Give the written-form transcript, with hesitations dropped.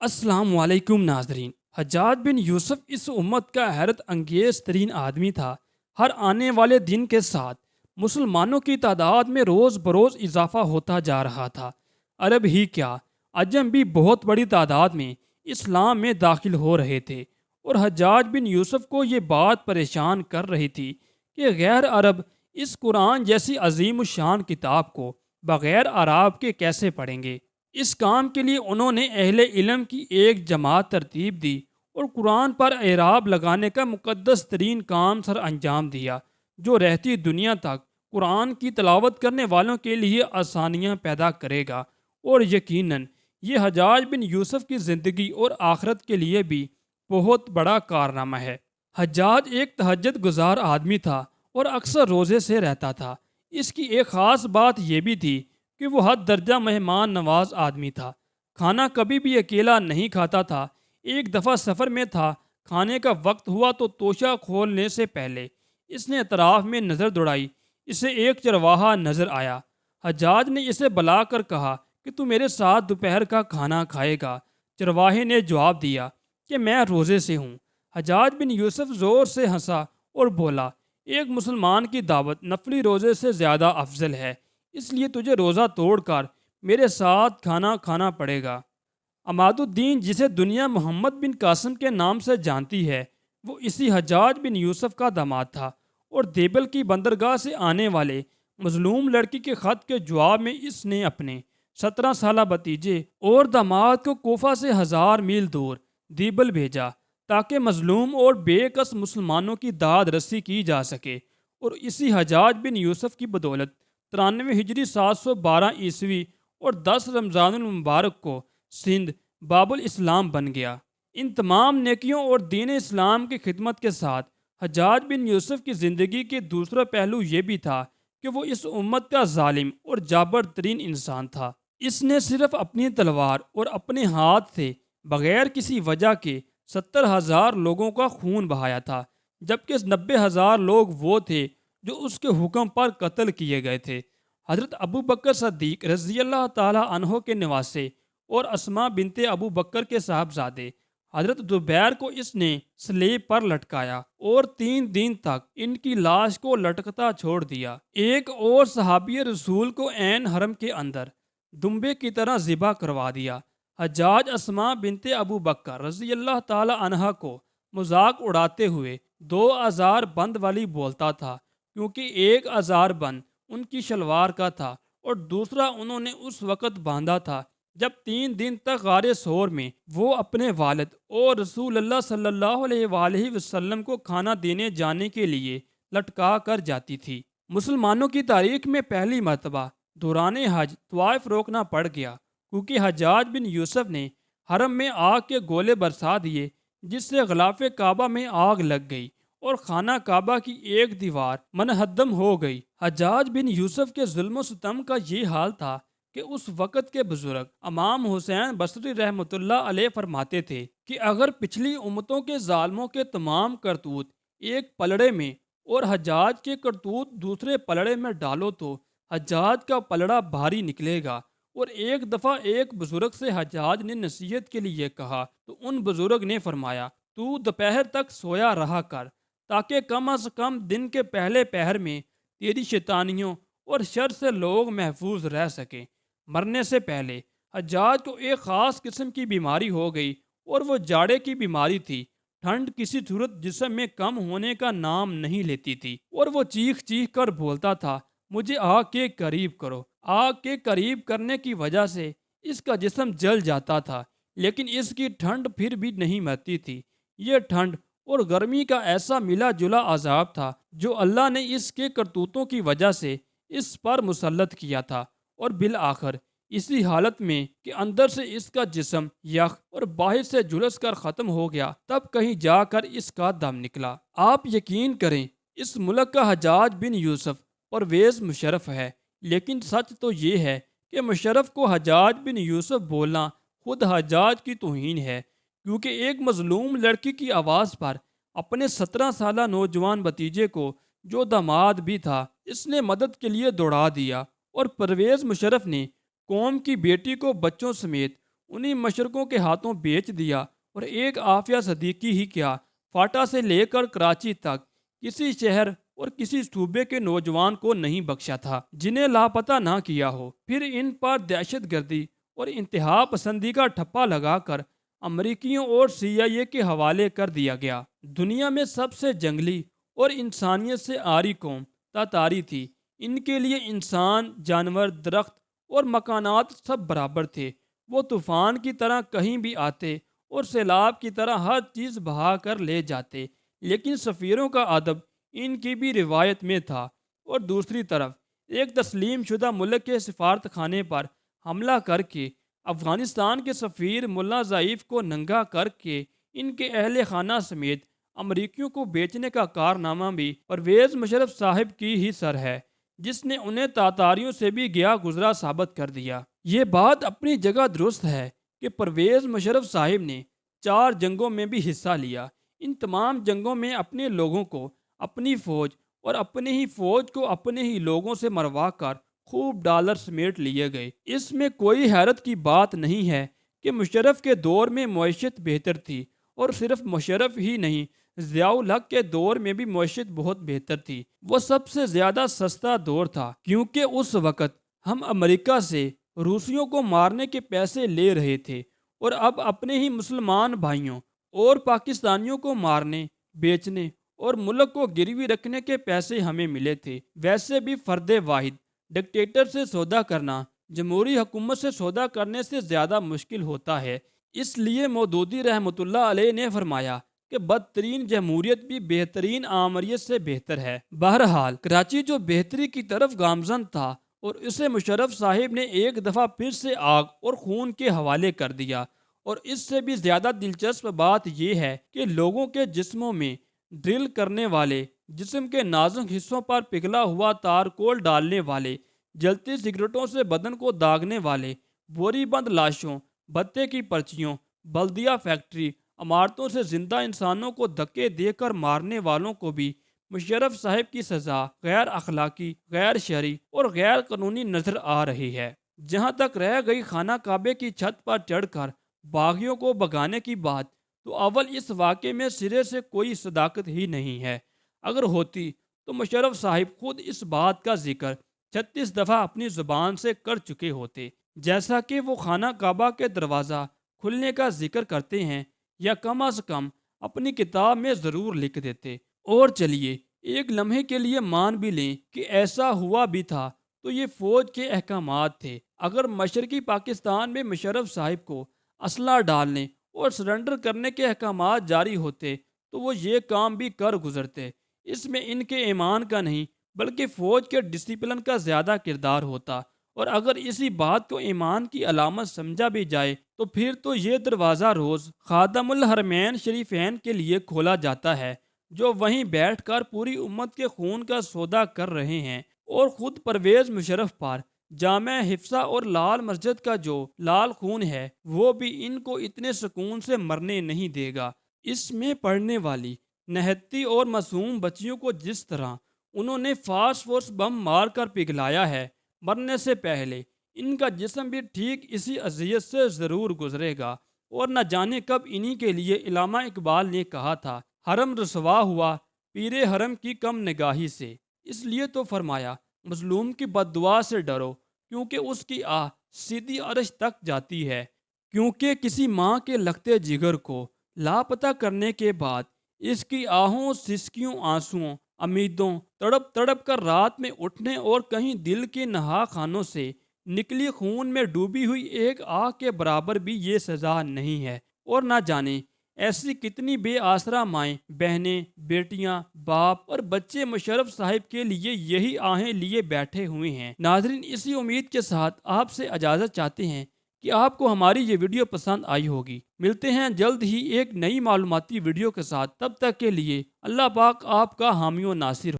السلام علیکم ناظرین۔ حجاج بن یوسف اس امت کا حیرت انگیز ترین آدمی تھا۔ ہر آنے والے دن کے ساتھ مسلمانوں کی تعداد میں روز بروز اضافہ ہوتا جا رہا تھا۔ عرب ہی کیا، عجم بھی بہت بڑی تعداد میں اسلام میں داخل ہو رہے تھے، اور حجاج بن یوسف کو یہ بات پریشان کر رہی تھی کہ غیر عرب اس قرآن جیسی عظیم الشان کتاب کو بغیر عراب کے کیسے پڑھیں گے۔ اس کام کے لیے انہوں نے اہل علم کی ایک جماعت ترتیب دی اور قرآن پر اعراب لگانے کا مقدس ترین کام سر انجام دیا، جو رہتی دنیا تک قرآن کی تلاوت کرنے والوں کے لیے آسانیاں پیدا کرے گا۔ اور یقیناً یہ حجاج بن یوسف کی زندگی اور آخرت کے لیے بھی بہت بڑا کارنامہ ہے۔ حجاج ایک تہجد گزار آدمی تھا اور اکثر روزے سے رہتا تھا۔ اس کی ایک خاص بات یہ بھی تھی کہ وہ حد درجہ مہمان نواز آدمی تھا۔ کھانا کبھی بھی اکیلا نہیں کھاتا تھا۔ ایک دفعہ سفر میں تھا، کھانے کا وقت ہوا تو توشہ کھولنے سے پہلے اس نے اطراف میں نظر دوڑائی۔ اسے ایک چرواہا نظر آیا۔ حجاج نے اسے بلا کر کہا کہ تو میرے ساتھ دوپہر کا کھانا کھائے گا۔ چرواہے نے جواب دیا کہ میں روزے سے ہوں۔ حجاج بن یوسف زور سے ہنسا اور بولا، ایک مسلمان کی دعوت نفلی روزے سے زیادہ افضل ہے، اس لیے تجھے روزہ توڑ کر میرے ساتھ کھانا کھانا پڑے گا۔ عماد الدین، جسے دنیا محمد بن قاسم کے نام سے جانتی ہے، وہ اسی حجاج بن یوسف کا داماد تھا، اور دیبل کی بندرگاہ سے آنے والے مظلوم لڑکی کے خط کے جواب میں اس نے اپنے 17 سالہ بھتیجے اور داماد کو کوفہ سے 1000 میل دور دیبل بھیجا تاکہ مظلوم اور بے کس مسلمانوں کی داد رسی کی جا سکے۔ اور اسی حجاج بن یوسف کی بدولت 93 ہجری 712 عیسوی اور 10 رمضان المبارک کو سندھ باب الاسلام بن گیا۔ ان تمام نیکیوں اور دین اسلام کی خدمت کے ساتھ حجاج بن یوسف کی زندگی کے دوسرا پہلو یہ بھی تھا کہ وہ اس امت کا ظالم اور جابر ترین انسان تھا۔ اس نے صرف اپنی تلوار اور اپنے ہاتھ سے بغیر کسی وجہ کے 70,000 لوگوں کا خون بہایا تھا، جبکہ 90,000 لوگ وہ تھے جو اس کے حکم پر قتل کیے گئے تھے۔ حضرت ابو بکر صدیق رضی اللہ تعالی عنہ کے نواسے اور اسماء بنت ابو بکر کے صاحبزادے حضرت زبیر کو اس نے سلیب پر لٹکایا اور 3 دن تک ان کی لاش کو لٹکتا چھوڑ دیا۔ ایک اور صحابی رسول کو عین حرم کے اندر دمبے کی طرح ذبح کروا دیا۔ حجاج اسماء بنت ابو بکر رضی اللہ تعالی عنہ کو مذاق اڑاتے ہوئے 2 آزار بند والی بولتا تھا، کیونکہ ایک آزار بند ان کی شلوار کا تھا اور دوسرا انہوں نے اس وقت باندھا تھا جب 3 دن تک غار ثور میں وہ اپنے والد اور رسول اللہ صلی اللہ علیہ وآلہ وسلم کو کھانا دینے جانے کے لیے لٹکا کر جاتی تھی۔ مسلمانوں کی تاریخ میں پہلی مرتبہ دوران حج طوائف روکنا پڑ گیا، کیونکہ حجاج بن یوسف نے حرم میں آگ کے گولے برسا دیے، جس سے غلاف کعبہ میں آگ لگ گئی اور خانہ کعبہ کی ایک دیوار منہدم ہو گئی۔ حجاج بن یوسف کے ظلم و ستم کا یہ حال تھا کہ اس وقت کے بزرگ امام حسین بصری رحمۃ اللہ علیہ فرماتے تھے کہ اگر پچھلی امتوں کے ظالموں کے تمام کرتوت ایک پلڑے میں اور حجاج کے کرتوت دوسرے پلڑے میں ڈالو تو حجاج کا پلڑا بھاری نکلے گا۔ اور ایک دفعہ ایک بزرگ سے حجاج نے نصیحت کے لیے کہا تو ان بزرگ نے فرمایا، تو دوپہر تک سویا رہا کر تاکہ کم از کم دن کے پہلے پہر میں تیری شیطانیوں اور شر سے لوگ محفوظ رہ سکیں۔ مرنے سے پہلے حجاج کو ایک خاص قسم کی بیماری ہو گئی اور وہ جاڑے کی بیماری تھی۔ ٹھنڈ کسی صورت جسم میں کم ہونے کا نام نہیں لیتی تھی اور وہ چیخ چیخ کر بولتا تھا، مجھے آگ کے قریب کرو۔ آگ کے قریب کرنے کی وجہ سے اس کا جسم جل جاتا تھا، لیکن اس کی ٹھنڈ پھر بھی نہیں مرتی تھی۔ یہ ٹھنڈ اور گرمی کا ایسا ملا جلا عذاب تھا جو اللہ نے اس کے کرتوتوں کی وجہ سے اس پر مسلط کیا تھا، اور بالآخر اسی حالت میں کہ اندر سے اس کا جسم یخ اور باہر سے جھلس کر ختم ہو گیا، تب کہیں جا کر اس کا دم نکلا۔ آپ یقین کریں، اس ملک کا حجاج بن یوسف پرویز مشرف ہے، لیکن سچ تو یہ ہے کہ مشرف کو حجاج بن یوسف بولنا خود حجاج کی توہین ہے، کیونکہ ایک مظلوم لڑکی کی آواز پر اپنے 17 سالہ نوجوان بھتیجے کو، جو داماد بھی تھا، اس نے مدد کے لیے دوڑا دیا، اور پرویز مشرف نے قوم کی بیٹی کو بچوں سمیت انہیں مشرقوں کے ہاتھوں بیچ دیا، اور ایک عافیہ صدیقی ہی کیا، فاٹا سے لے کر کراچی تک کسی شہر اور کسی صوبے کے نوجوان کو نہیں بخشا تھا جنہیں لاپتہ نہ کیا ہو۔ پھر ان پر دہشت گردی اور انتہا پسندی کا ٹھپا لگا کر امریکیوں اور CIA کے حوالے کر دیا گیا۔ دنیا میں سب سے جنگلی اور انسانیت سے عاری قوم تاتاری تھی۔ ان کے لیے انسان، جانور، درخت اور مکانات سب برابر تھے۔ وہ طوفان کی طرح کہیں بھی آتے اور سیلاب کی طرح ہر چیز بہا کر لے جاتے، لیکن سفیروں کا ادب ان کی بھی روایت میں تھا۔ اور دوسری طرف ایک تسلیم شدہ ملک کے سفارت خانے پر حملہ کر کے افغانستان کے سفیر ملا ضعیف کو ننگا کر کے ان کے اہل خانہ سمیت امریکیوں کو بیچنے کا کارنامہ بھی پرویز مشرف صاحب کی ہی سر ہے، جس نے انہیں تاتاریوں سے بھی گیا گزرا ثابت کر دیا۔ یہ بات اپنی جگہ درست ہے کہ پرویز مشرف صاحب نے 4 جنگوں میں بھی حصہ لیا۔ ان تمام جنگوں میں اپنے لوگوں کو، اپنی فوج اور اپنے ہی فوج کو اپنے ہی لوگوں سے مروا کر خوب ڈالر سمیٹ لیے گئے۔ اس میں کوئی حیرت کی بات نہیں ہے کہ مشرف کے دور میں معیشت بہتر تھی، اور صرف مشرف ہی نہیں، ضیاء الحق کے دور میں بھی معیشت بہت بہتر تھی۔ وہ سب سے زیادہ سستا دور تھا، کیونکہ اس وقت ہم امریکہ سے روسیوں کو مارنے کے پیسے لے رہے تھے، اور اب اپنے ہی مسلمان بھائیوں اور پاکستانیوں کو مارنے، بیچنے اور ملک کو گروی رکھنے کے پیسے ہمیں ملے تھے۔ ویسے بھی فرد واحد ڈکٹیٹر سے سودا کرنا جمہوری حکومت سے سودا کرنے سے زیادہ مشکل ہوتا ہے۔ اس لیے مودودی رحمۃ اللہ علیہ نے فرمایا کہ بدترین جمہوریت بھی بہترین آمریت سے بہتر ہے۔ بہرحال کراچی جو بہتری کی طرف گامزن تھا، اور اسے مشرف صاحب نے ایک دفعہ پھر سے آگ اور خون کے حوالے کر دیا۔ اور اس سے بھی زیادہ دلچسپ بات یہ ہے کہ لوگوں کے جسموں میں ڈرل کرنے والے، جسم کے نازک حصوں پر پگھلا ہوا تارکول ڈالنے والے، جلتی سگریٹوں سے بدن کو داغنے والے، بوری بند لاشوں، بتے کی پرچیوں، بلدیہ فیکٹری، عمارتوں سے زندہ انسانوں کو دھکے دے کر مارنے والوں کو بھی مشرف صاحب کی سزا غیر اخلاقی، غیر شرعی اور غیر قانونی نظر آ رہی ہے۔ جہاں تک رہ گئی خانہ کعبے کی چھت پر چڑھ کر باغیوں کو بھگانے کی بات، تو اول اس واقعے میں سرے سے کوئی صداقت ہی نہیں ہے۔ اگر ہوتی تو مشرف صاحب خود اس بات کا ذکر 36 دفعہ اپنی زبان سے کر چکے ہوتے، جیسا کہ وہ خانہ کعبہ کے دروازہ کھلنے کا ذکر کرتے ہیں، یا کم از کم اپنی کتاب میں ضرور لکھ دیتے۔ اور چلیے ایک لمحے کے لیے مان بھی لیں کہ ایسا ہوا بھی تھا، تو یہ فوج کے احکامات تھے۔ اگر مشرقی پاکستان میں مشرف صاحب کو اسلحہ ڈالنے اور سرنڈر کرنے کے احکامات جاری ہوتے تو وہ یہ کام بھی کر گزرتے۔ اس میں ان کے ایمان کا نہیں بلکہ فوج کے ڈسپلن کا زیادہ کردار ہوتا، اور اگر اسی بات کو ایمان کی علامت سمجھا بھی جائے تو پھر تو یہ دروازہ روز خادم الحرمین شریفین کے لیے کھولا جاتا ہے، جو وہیں بیٹھ کر پوری امت کے خون کا سودا کر رہے ہیں، اور خود پرویز مشرف پر جامع حفصہ اور لال مسجد کا جو لال خون ہے، وہ بھی ان کو اتنے سکون سے مرنے نہیں دے گا۔ اس میں پڑھنے والی نہتی اور معصوم بچیوں کو جس طرح انہوں نے فاسفورس بم مار کر پگھلایا ہے، مرنے سے پہلے ان کا جسم بھی ٹھیک اسی اذیت سے ضرور گزرے گا۔ اور نہ جانے کب انہی کے لیے علامہ اقبال نے کہا تھا، حرم رسوا ہوا پیر حرم کی کم نگاہی سے۔ اس لیے تو فرمایا، مظلوم کی بد دعا سے ڈرو، کیونکہ اس کی آہ سیدھی عرش تک جاتی ہے۔ کیونکہ کسی ماں کے لگتے جگر کو لاپتہ کرنے کے بعد اس کی آہوں، سسکیوں، آنسوؤں، امیدوں، تڑپ تڑپ کر رات میں اٹھنے اور کہیں دل کے نہا خانوں سے نکلی خون میں ڈوبی ہوئی ایک آہ کے برابر بھی یہ سزا نہیں ہے۔ اور نہ جانے ایسی کتنی بے آسرا مائیں، بہنیں، بیٹیاں، باپ اور بچے مشرف صاحب کے لیے یہی آہیں لیے بیٹھے ہوئے ہیں۔ ناظرین، اسی امید کے ساتھ آپ سے اجازت چاہتے ہیں کہ آپ کو ہماری یہ ویڈیو پسند آئی ہوگی۔ ملتے ہیں جلد ہی ایک نئی معلوماتی ویڈیو کے ساتھ، تب تک کے لیے اللہ پاک آپ کا حامی و ناصر ہو۔